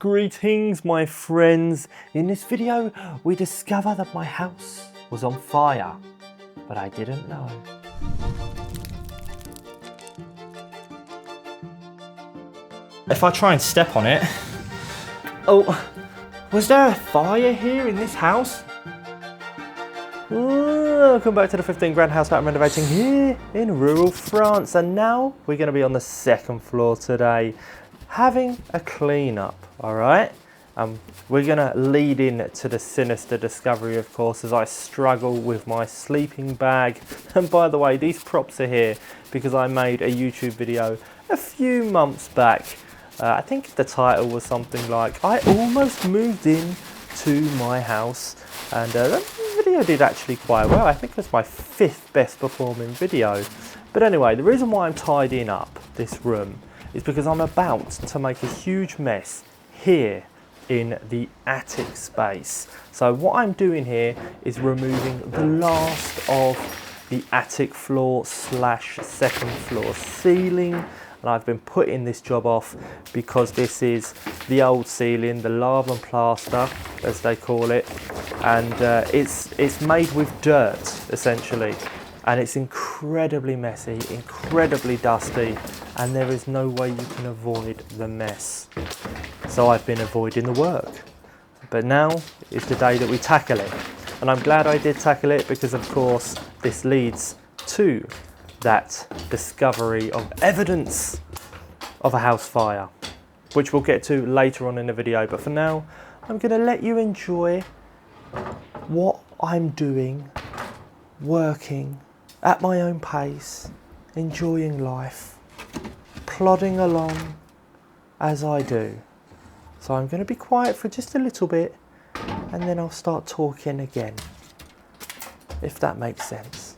Greetings my friends. In this video we discover that my house was on fire, but I didn't know. If I try and step on it... Oh, was there a fire here in this house? Welcome back to the 15 grand house that I'm renovating here in rural France, and now we're going to be on the second floor today having a clean up. Alright, we're going to lead in to the sinister discovery, of course, as I struggle with my sleeping bag. And by the way, these props are here because I made a YouTube video a few months back. I think the title was something like, I almost moved in to my house, and that video did actually quite well. I think it was my 5th best performing video. But anyway, the reason why I'm tidying up this room is because I'm about to make a huge mess here in the attic space. So what I'm doing here is removing the last of the attic floor slash second floor ceiling, and I've been putting this job off because this is the old ceiling, the lava and plaster as they call it, and it's made with dirt essentially, and it's incredibly messy, incredibly dusty, and there is no way you can avoid the mess. So I've been avoiding the work. But now is the day that we tackle it. And I'm glad I did tackle it because, of course, this leads to that discovery of evidence of a house fire, which we'll get to later on in the video. But for now, I'm going to let you enjoy what I'm doing, working at my own pace, enjoying life, plodding along as I do. So I'm going to be quiet for just a little bit, and then I'll start talking again, if that makes sense.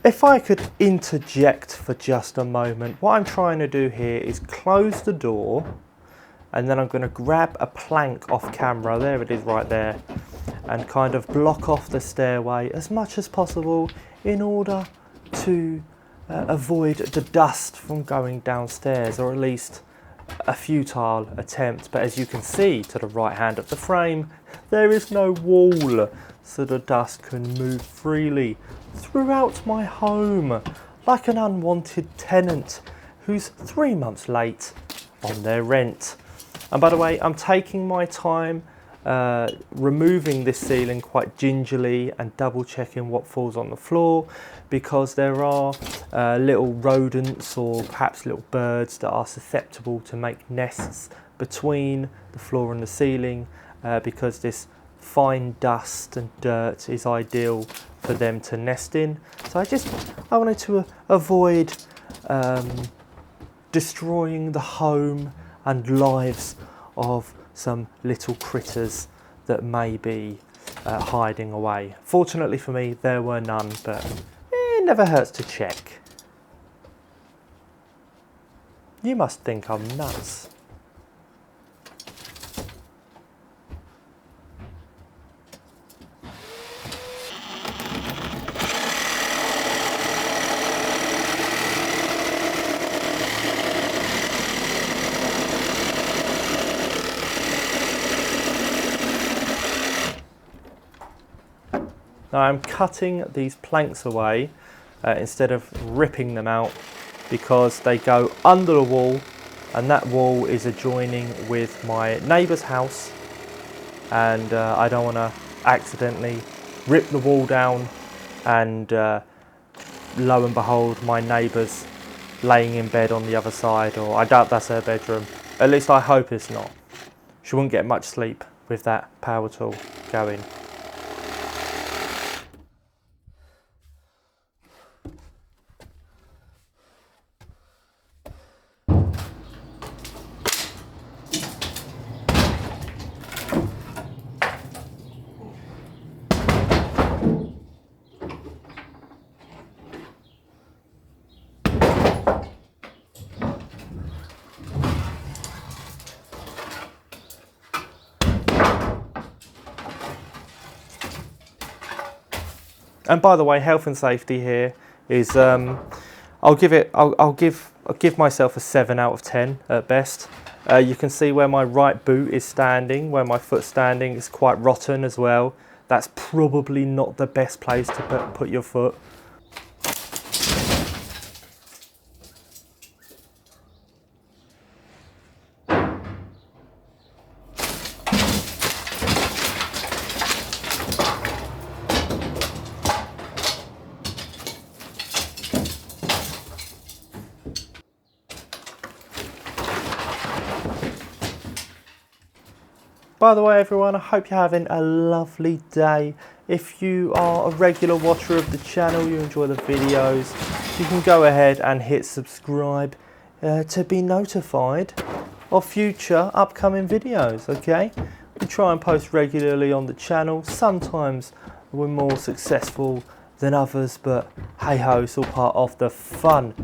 If I could interject for just a moment, what I'm trying to do here is close the door, and then I'm going to grab a plank off camera, there it is right there, and kind of block off the stairway as much as possible in order to avoid the dust from going downstairs, or at least a futile attempt. But as you can see to the right hand of the frame, there is no wall, so the dust can move freely throughout my home like an unwanted tenant who's 3 months late on their rent. And by the way, I'm taking my time removing this ceiling quite gingerly and double checking what falls on the floor, because there are little rodents or perhaps little birds that are susceptible to make nests between the floor and the ceiling, because this fine dust and dirt is ideal for them to nest in. So I wanted to avoid destroying the home and lives of some little critters that may be hiding away. Fortunately for me, there were none, but it never hurts to check. You must think I'm nuts. Now I'm cutting these planks away instead of ripping them out, because they go under the wall, and that wall is adjoining with my neighbour's house, and I don't want to accidentally rip the wall down and lo and behold my neighbour's laying in bed on the other side, or I doubt that's her bedroom. At least I hope it's not. She wouldn't get much sleep with that power tool going. And by the way, health and safety here is I'll give myself a 7 out of 10 at best. You can see where my right boot is standing, where my foot's standing is quite rotten as well. That's probably not the best place to put your foot. By the way everyone, I hope you're having a lovely day. If you are a regular watcher of the channel, you enjoy the videos, you can go ahead and hit subscribe to be notified of future upcoming videos, okay? We try and post regularly on the channel. Sometimes we're more successful than others, but hey ho, it's all part of the fun.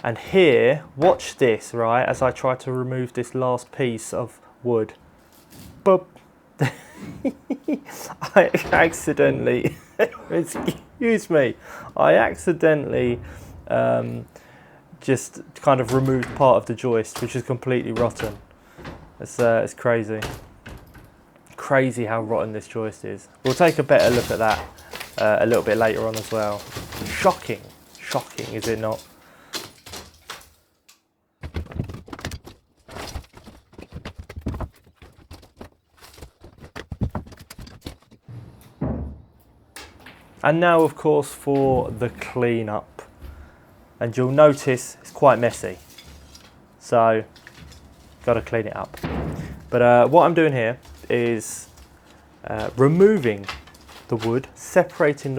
And here, watch this, right, as I try to remove this last piece of wood. Boop. I accidentally, excuse me, I accidentally just kind of removed part of the joist, which is completely rotten. It's crazy. Crazy how rotten this joist is. We'll take a better look at that a little bit later on as well. Shocking, shocking, is it not? And now, of course, for the cleanup. And you'll notice it's quite messy. So, got to clean it up. But what I'm doing here is removing the wood, separating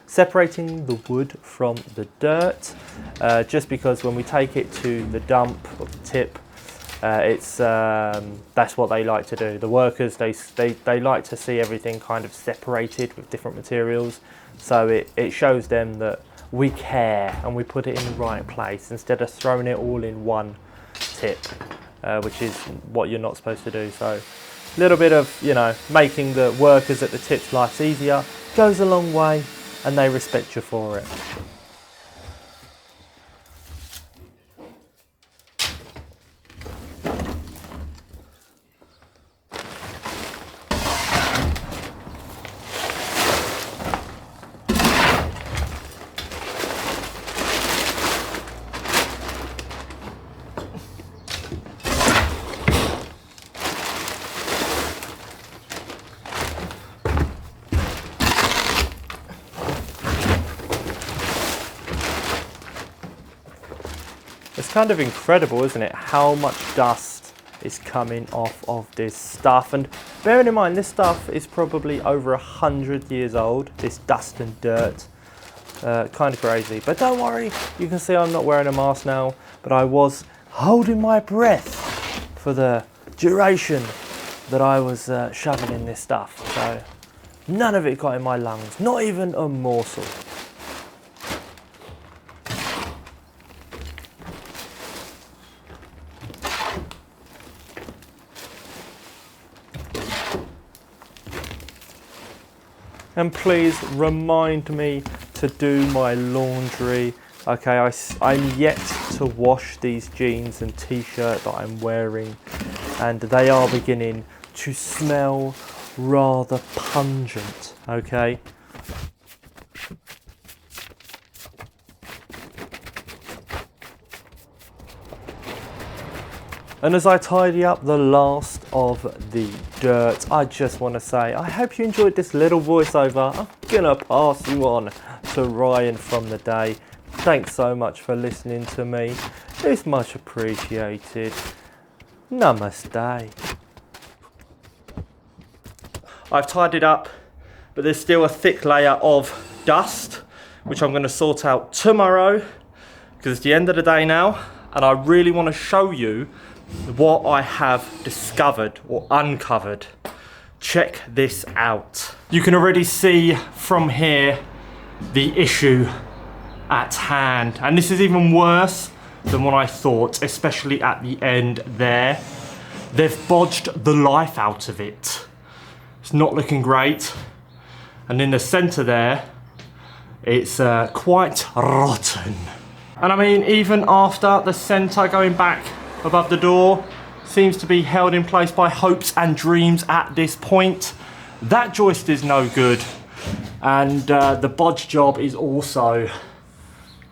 separating the wood from the dirt. Just because when we take it to the dump or the tip, that's what they like to do. The workers, they like to see everything kind of separated with different materials, so it shows them that we care and we put it in the right place instead of throwing it all in one tip, which is what you're not supposed to do. So a little bit of, you know, making the workers at the tips life easier goes a long way, and they respect you for it. It's kind of incredible, isn't it, how much dust is coming off of this stuff. And bearing in mind, this stuff is probably over 100 years old, this dust and dirt. Kind of crazy. But don't worry, you can see I'm not wearing a mask now, but I was holding my breath for the duration that I was shoveling this stuff. So none of it got in my lungs, not even a morsel. And please remind me to do my laundry. Okay, I'm yet to wash these jeans and t-shirt that I'm wearing, and they are beginning to smell rather pungent, okay? And as I tidy up the last of the dirt, I just want to say, I hope you enjoyed this little voiceover. I'm gonna pass you on to Ryan from the day. Thanks so much for listening to me. It's much appreciated. Namaste. I've tidied up, but there's still a thick layer of dust, which I'm going to sort out tomorrow, because it's the end of the day now, and I really want to show you what I have discovered or uncovered. Check this out. You can already see from here the issue at hand, and this is even worse than what I thought, especially at the end there. They've bodged the life out of it. It's not looking great. And in the center there, it's quite rotten. And I mean, even after the center going back above the door seems to be held in place by hopes and dreams at this point, that joist is no good. And the bodge job is also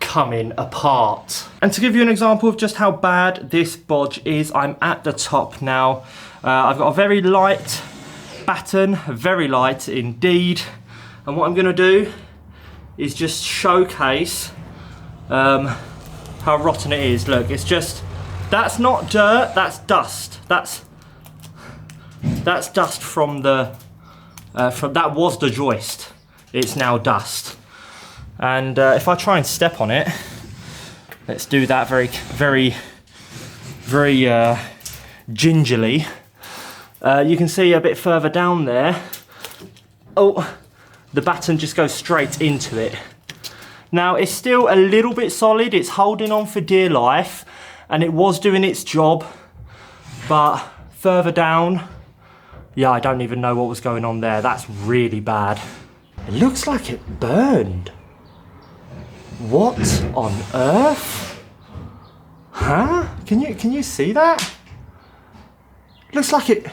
coming apart. And to give you an example of just how bad this bodge is, I'm at the top now. I've got a very light batten, very light indeed. And what I'm gonna do is just showcase how rotten it is. Look, it's just, that's not dirt, that's dust. That's dust from the, that was the joist. It's now dust. And if I try and step on it, let's do that very gingerly. You can see a bit further down there, oh, the batten just goes straight into it. Now it's still a little bit solid, it's holding on for dear life, and it was doing its job, but further down, yeah, I don't even know what was going on there. That's really bad. It looks like it burned. What on earth? Huh? Can you see that? Looks like it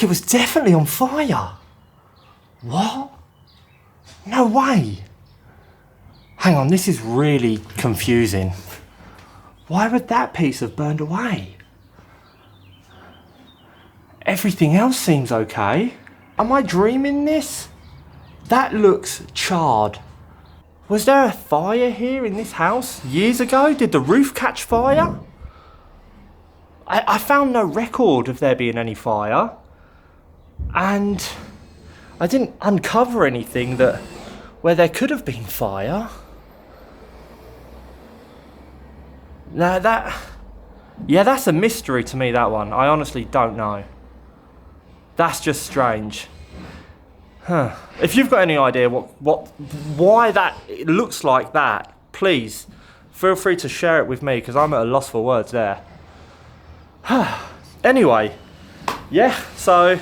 was definitely on fire. What? No way. Hang on, this is really confusing. Why would that piece have burned away? Everything else seems okay. Am I dreaming this? That looks charred. Was there a fire here in this house years ago? Did the roof catch fire? I found no record of there being any fire. And I didn't uncover anything where there could have been fire. Now that's a mystery to me, that one. I honestly don't know. That's just strange. Huh. If you've got any idea why that it looks like that, please feel free to share it with me, because I'm at a loss for words there. Anyway, yeah, so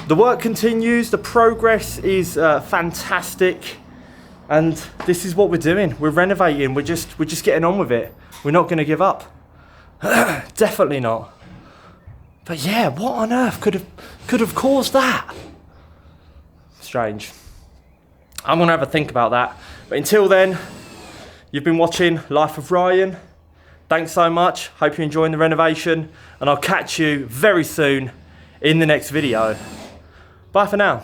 the work continues, the progress is fantastic, and this is what we're doing. We're renovating, we're just getting on with it. We're not going to give up. Definitely not. But yeah, what on earth could have caused that? Strange. I'm gonna have a think about that. But until then, you've been watching Life of Ryan. Thanks so much. Hope you're enjoying the renovation, and I'll catch you very soon in the next video. Bye for now.